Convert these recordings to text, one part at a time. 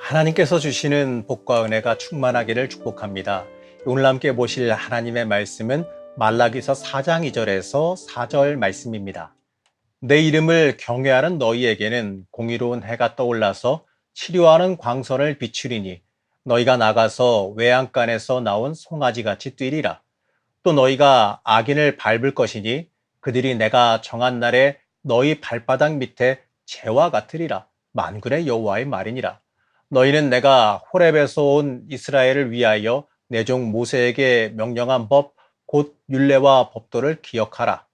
하나님께서 주시는 복과 은혜가 충만하기를 축복합니다. 오늘 함께 보실 하나님의 말씀은 말라기서 4장 2절에서 4절 말씀입니다. 내 이름을 경외하는 너희에게는 공의로운 해가 떠올라서 치료하는 광선을 비추리니 너희가 나가서 외양간에서 나온 송아지같이 뛰리라. 또 너희가 악인을 밟을 것이니 그들이 내가 정한 날에 너희 발바닥 밑에 재와 같으리라. 만군의 여호와의 말이니라. 너희는 내가 호렙에서 온 이스라엘을 위하여 내 종 모세에게 명령한 법 곧 율례와 법도를 기억하라.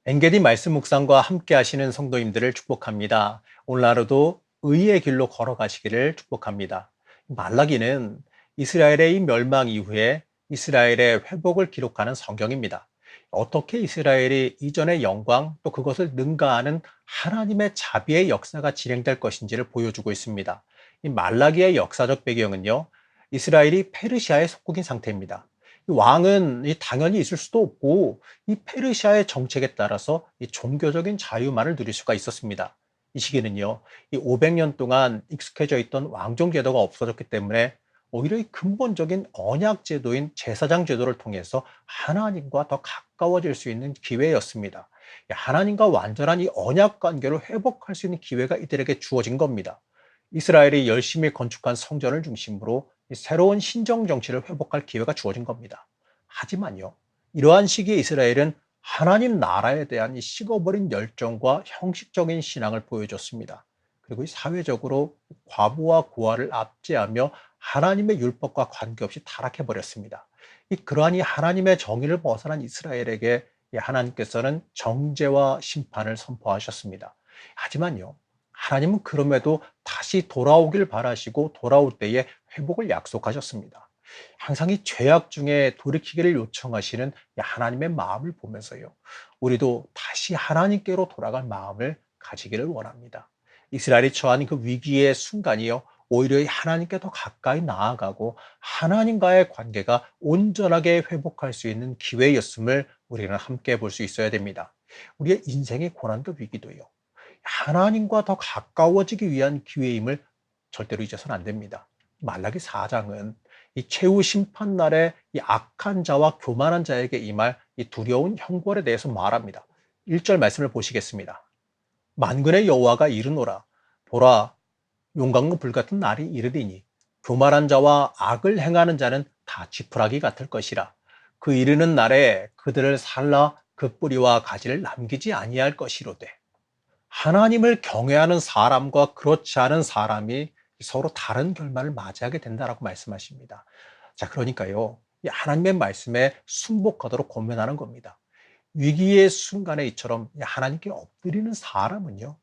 엔게디 말씀 묵상과 함께 하시는 성도님들을 축복합니다. 오늘 하루도 의의 길로 걸어가시기를 축복합니다. 말라기는 이스라엘의 이 멸망 이후에 이스라엘의 회복을 기록하는 성경입니다. 어떻게 이스라엘이 이전의 영광 또 그것을 능가하는 하나님의 자비의 역사가 진행될 것인지를 보여주고 있습니다. 이 말라기의 역사적 배경은요, 이스라엘이 페르시아의 속국인 상태입니다. 왕은 당연히 있을 수도 없고 이 페르시아의 정책에 따라서 이 종교적인 자유만을 누릴 수가 있었습니다. 이 시기는요, 이 500년 동안 익숙해져 있던 왕정 제도가 없어졌기 때문에 오히려 이 근본적인 언약 제도인 제사장 제도를 통해서 하나님과 더 가까워질 수 있는 기회였습니다. 하나님과 완전한 이 언약 관계를 회복할 수 있는 기회가 이들에게 주어진 겁니다. 이스라엘이 열심히 건축한 성전을 중심으로 새로운 신정 정치를 회복할 기회가 주어진 겁니다. 하지만요, 이러한 시기에 이스라엘은 하나님 나라에 대한 이 식어버린 열정과 형식적인 신앙을 보여줬습니다. 그리고 이 사회적으로 과부와 고아를 압제하며 하나님의 율법과 관계없이 타락해버렸습니다. 그러한 이 하나님의 정의를 벗어난 이스라엘에게 하나님께서는 정죄와 심판을 선포하셨습니다. 하지만요, 하나님은 그럼에도 다시 돌아오길 바라시고 돌아올 때에 회복을 약속하셨습니다. 항상 이 죄악 중에 돌이키기를 요청하시는 하나님의 마음을 보면서요, 우리도 다시 하나님께로 돌아갈 마음을 가지기를 원합니다. 이스라엘이 처한 그 위기의 순간이요, 오히려 하나님께 더 가까이 나아가고 하나님과의 관계가 온전하게 회복할 수 있는 기회였음을 우리는 함께 볼 수 있어야 됩니다. 우리의 인생의 고난도 위기도요, 하나님과 더 가까워지기 위한 기회임을 절대로 잊어서는 안 됩니다. 말라기 4장은 이 최후 심판 날에 이 악한 자와 교만한 자에게 임할 이 두려운 형벌에 대해서 말합니다. 1절 말씀을 보시겠습니다. 만군의 여호와가 이르노라. 보라, 용광로 불같은 날이 이르리니 교만한 자와 악을 행하는 자는 다 지푸라기 같을 것이라. 그 이르는 날에 그들을 살라 그 뿌리와 가지를 남기지 아니할 것이로되. 하나님을 경외하는 사람과 그렇지 않은 사람이 서로 다른 결말을 맞이하게 된다라고 말씀하십니다. 자, 그러니까요, 이 하나님의 말씀에 순복하도록 권면하는 겁니다. 위기의 순간에 이처럼 하나님께 엎드리는 사람은요,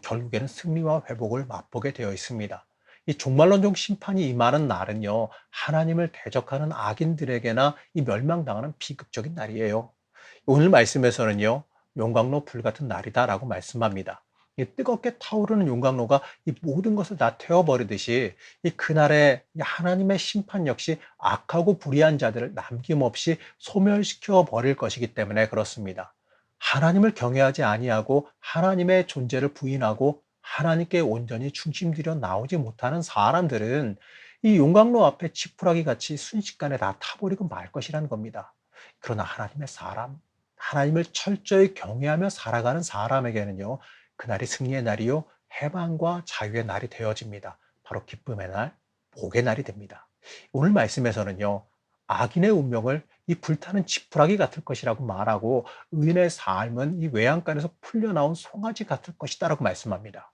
결국에는 승리와 회복을 맛보게 되어 있습니다. 이 종말론적 심판이 임하는 날은요, 하나님을 대적하는 악인들에게나 이 멸망당하는 비극적인 날이에요. 오늘 말씀에서는요, 용광로 불 같은 날이다라고 말씀합니다. 이 뜨겁게 타오르는 용광로가 이 모든 것을 다 태워버리듯이 이 그날의 하나님의 심판 역시 악하고 불의한 자들을 남김없이 소멸시켜 버릴 것이기 때문에 그렇습니다. 하나님을 경외하지 아니하고 하나님의 존재를 부인하고 하나님께 온전히 중심들여 나오지 못하는 사람들은 이 용광로 앞에 지푸라기 같이 순식간에 다 타버리고 말 것이라는 겁니다. 그러나 하나님의 사람, 하나님을 철저히 경외하며 살아가는 사람에게는요, 그날이 승리의 날이요, 해방과 자유의 날이 되어집니다. 바로 기쁨의 날, 복의 날이 됩니다. 오늘 말씀에서는요, 악인의 운명을 이 불타는 지푸라기 같을 것이라고 말하고 의인의 삶은 이 외양간에서 풀려나온 송아지 같을 것이다라고 말씀합니다.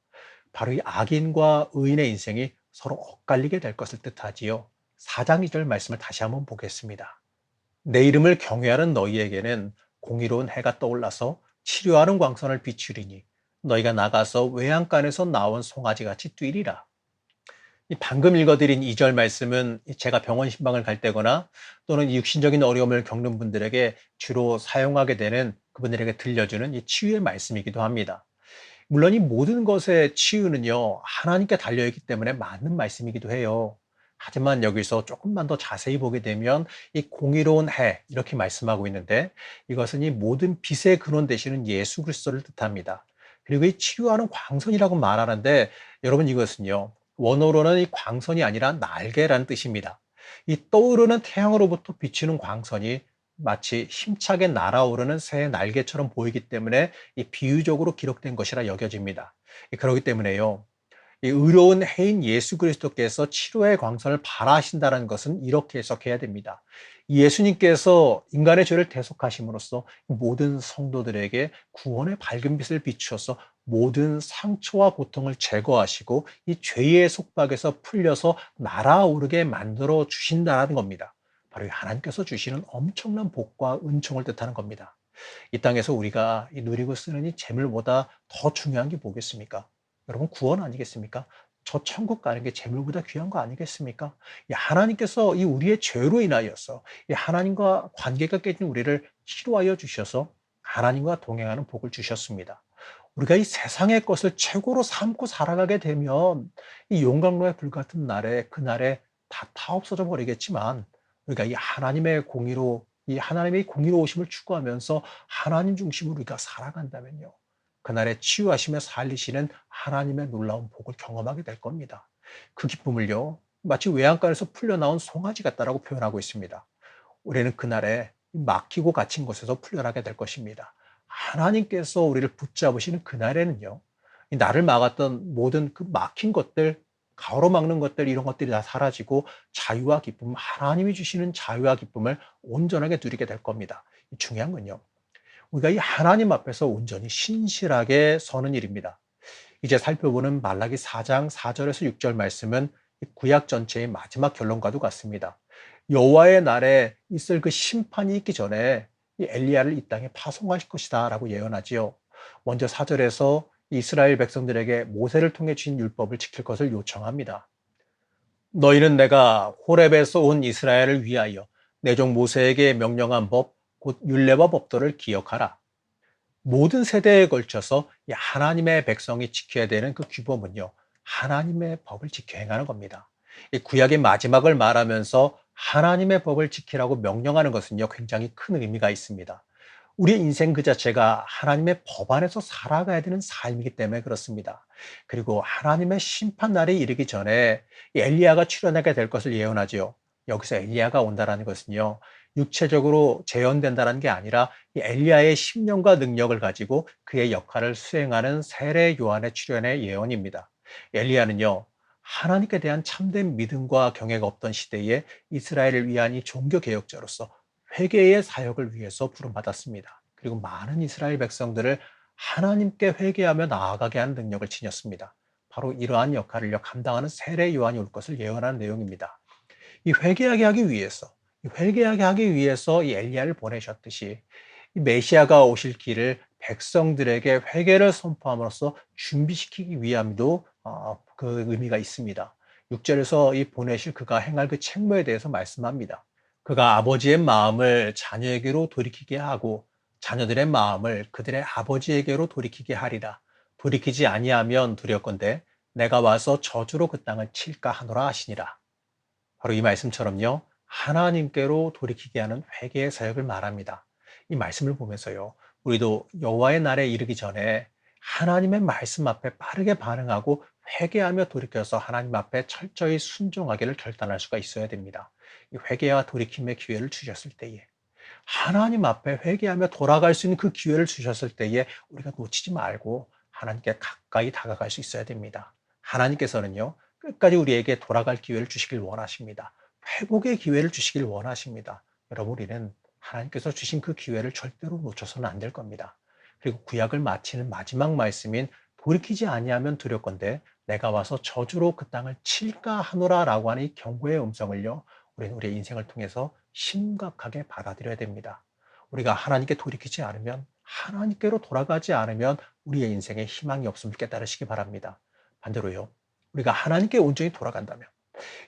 바로 이 악인과 의인의 인생이 서로 엇갈리게 될 것을 뜻하지요. 4장 2절 말씀을 다시 한번 보겠습니다. 내 이름을 경외하는 너희에게는 공의로운 해가 떠올라서 치료하는 광선을 비추리니 너희가 나가서 외양간에서 나온 송아지같이 뛰리라. 방금 읽어드린 2절 말씀은 제가 병원 신방을 갈 때거나 또는 육신적인 어려움을 겪는 분들에게 주로 사용하게 되는, 그분들에게 들려주는 이 치유의 말씀이기도 합니다. 물론 이 모든 것의 치유는요, 하나님께 달려있기 때문에 맞는 말씀이기도 해요. 하지만 여기서 조금만 더 자세히 보게 되면 이 공의로운 해, 이렇게 말씀하고 있는데 이것은 이 모든 빛의 근원 되시는 예수 그리스도를 뜻합니다. 그리고 이 치유하는 광선이라고 말하는데 여러분, 이것은요, 원어로는 이 광선이 아니라 날개라는 뜻입니다. 이 떠오르는 태양으로부터 비치는 광선이 마치 힘차게 날아오르는 새의 날개처럼 보이기 때문에 이 비유적으로 기록된 것이라 여겨집니다. 그렇기 때문에요. 이 의로운 해인 예수 그리스도께서 치료의 광선을 발하신다는 것은 이렇게 해석해야 됩니다. 예수님께서 인간의 죄를 대속하심으로써 모든 성도들에게 구원의 밝은 빛을 비추어서 모든 상처와 고통을 제거하시고 이 죄의 속박에서 풀려서 날아오르게 만들어 주신다는 겁니다. 바로 하나님께서 주시는 엄청난 복과 은총을 뜻하는 겁니다. 이 땅에서 우리가 누리고 쓰는 이 재물보다 더 중요한 게 뭐겠습니까? 여러분 구원 아니겠습니까? 저 천국 가는 게 재물보다 귀한 거 아니겠습니까? 하나님께서 이 우리의 죄로 인하여서 이 하나님과 관계가 깨진 우리를 치료하여 주셔서 하나님과 동행하는 복을 주셨습니다. 우리가 이 세상의 것을 최고로 삼고 살아가게 되면 이 용광로에 불같은 날에 그날에 다 없어져 버리겠지만 우리가 이 하나님의 공의로 이 하나님의 공의로우심을 추구하면서 하나님 중심으로 우리가 살아간다면요. 그날에 치유하시며 살리시는 하나님의 놀라운 복을 경험하게 될 겁니다. 그 기쁨을요. 마치 외양간에서 풀려나온 송아지 같다라고 표현하고 있습니다. 우리는 그날에 막히고 갇힌 곳에서 풀려나게 될 것입니다. 하나님께서 우리를 붙잡으시는 그날에는요. 이 나를 막았던 모든 그 막힌 것들, 가로막는 것들 이런 것들이 다 사라지고 자유와 기쁨, 하나님이 주시는 자유와 기쁨을 온전하게 누리게 될 겁니다. 중요한 건요. 우리가 이 하나님 앞에서 온전히 신실하게 서는 일입니다. 이제 살펴보는 말라기 4장 4절에서 6절 말씀은 구약 전체의 마지막 결론과도 같습니다. 여호와의 날에 있을 그 심판이 있기 전에 이 엘리야를 이 땅에 파송하실 것이다 라고 예언하지요. 먼저 4절에서 이스라엘 백성들에게 모세를 통해 주신 율법을 지킬 것을 요청합니다. 너희는 내가 호렙에서 온 이스라엘을 위하여 내 종 모세에게 명령한 법, 곧 율례와 법도를 기억하라. 모든 세대에 걸쳐서 하나님의 백성이 지켜야 되는 그 규범은요, 하나님의 법을 지켜 행하는 겁니다. 이 구약의 마지막을 말하면서 하나님의 법을 지키라고 명령하는 것은요, 굉장히 큰 의미가 있습니다. 우리의 인생 그 자체가 하나님의 법 안에서 살아가야 되는 삶이기 때문에 그렇습니다. 그리고 하나님의 심판 날이 이르기 전에 엘리야가 출현하게 될 것을 예언하지요. 여기서 엘리야가 온다라는 것은요, 육체적으로 재현된다는 게 아니라 이 엘리야의 심령과 능력을 가지고 그의 역할을 수행하는 세례 요한의 출현의 예언입니다. 엘리야는요, 하나님께 대한 참된 믿음과 경외가 없던 시대에 이스라엘을 위한 이 종교 개혁자로서 회개의 사역을 위해서 부름받았습니다. 그리고 많은 이스라엘 백성들을 하나님께 회개하며 나아가게 하는 능력을 지녔습니다. 바로 이러한 역할을 감당하는 세례 요한이 올 것을 예언하는 내용입니다. 이 회개하게 하기 위해서, 이 엘리야를 보내셨듯이 이 메시아가 오실 길을 백성들에게 회개를 선포함으로써 준비시키기 위함도 그 의미가 있습니다. 6절에서 이 보내실 그가 행할 그 책무에 대해서 말씀합니다. 그가 아버지의 마음을 자녀에게로 돌이키게 하고 자녀들의 마음을 그들의 아버지에게로 돌이키게 하리라. 돌이키지 아니하면 두렵건대 내가 와서 저주로 그 땅을 칠까 하노라 하시니라. 바로 이 말씀처럼요. 하나님께로 돌이키게 하는 회개의 사역을 말합니다. 이 말씀을 보면서요. 우리도 여호와의 날에 이르기 전에 하나님의 말씀 앞에 빠르게 반응하고 회개하며 돌이켜서 하나님 앞에 철저히 순종하기를 결단할 수가 있어야 됩니다. 이 회개와 돌이킴의 기회를 주셨을 때에 하나님 앞에 회개하며 돌아갈 수 있는 그 기회를 주셨을 때에 우리가 놓치지 말고 하나님께 가까이 다가갈 수 있어야 됩니다. 하나님께서는요. 끝까지 우리에게 돌아갈 기회를 주시길 원하십니다. 회복의 기회를 주시길 원하십니다. 여러분 우리는 하나님께서 주신 그 기회를 절대로 놓쳐서는 안 될 겁니다. 그리고 구약을 마치는 마지막 말씀인 돌이키지 아니하면 두렵건대 내가 와서 저주로 그 땅을 칠까 하노라 라고 하는 이 경고의 음성을요. 우리는 우리의 인생을 통해서 심각하게 받아들여야 됩니다. 우리가 하나님께 돌이키지 않으면 하나님께로 돌아가지 않으면 우리의 인생에 희망이 없음을 깨달으시기 바랍니다. 반대로요. 우리가 하나님께 온전히 돌아간다면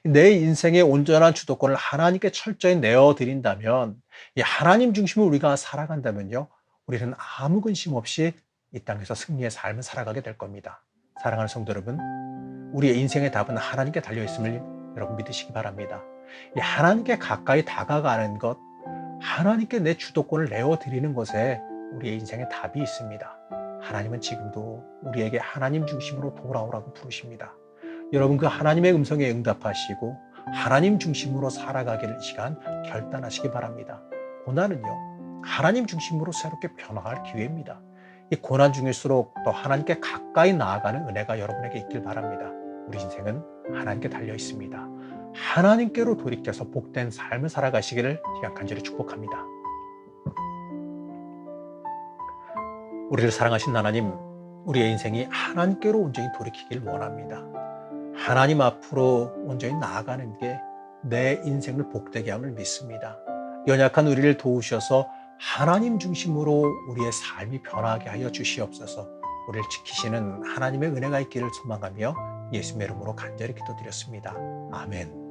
내 인생의 온전한 주도권을 하나님께 철저히 내어드린다면 이 하나님 중심으로 우리가 살아간다면요. 우리는 아무 근심 없이 이 땅에서 승리의 삶을 살아가게 될 겁니다. 사랑하는 성도 여러분, 우리의 인생의 답은 하나님께 달려있음을 여러분 믿으시기 바랍니다. 이 하나님께 가까이 다가가는 것, 하나님께 내 주도권을 내어드리는 것에 우리의 인생의 답이 있습니다. 하나님은 지금도 우리에게 하나님 중심으로 돌아오라고 부르십니다. 여러분 그 하나님의 음성에 응답하시고 하나님 중심으로 살아가기를 이 시간 결단하시기 바랍니다. 고난은요, 하나님 중심으로 새롭게 변화할 기회입니다. 이 고난 중일수록 또 하나님께 가까이 나아가는 은혜가 여러분에게 있길 바랍니다. 우리 인생은 하나님께 달려 있습니다. 하나님께로 돌이켜서 복된 삶을 살아가시기를 제가 간절히 축복합니다. 우리를 사랑하신 하나님, 우리의 인생이 하나님께로 온전히 돌이키길 원합니다. 하나님 앞으로 온전히 나아가는 게 내 인생을 복되게 함을 믿습니다. 연약한 우리를 도우셔서 하나님 중심으로 우리의 삶이 변하게 하여 주시옵소서. 우리를 지키시는 하나님의 은혜가 있기를 소망하며 예수님의 이름으로 간절히 기도드렸습니다. 아멘.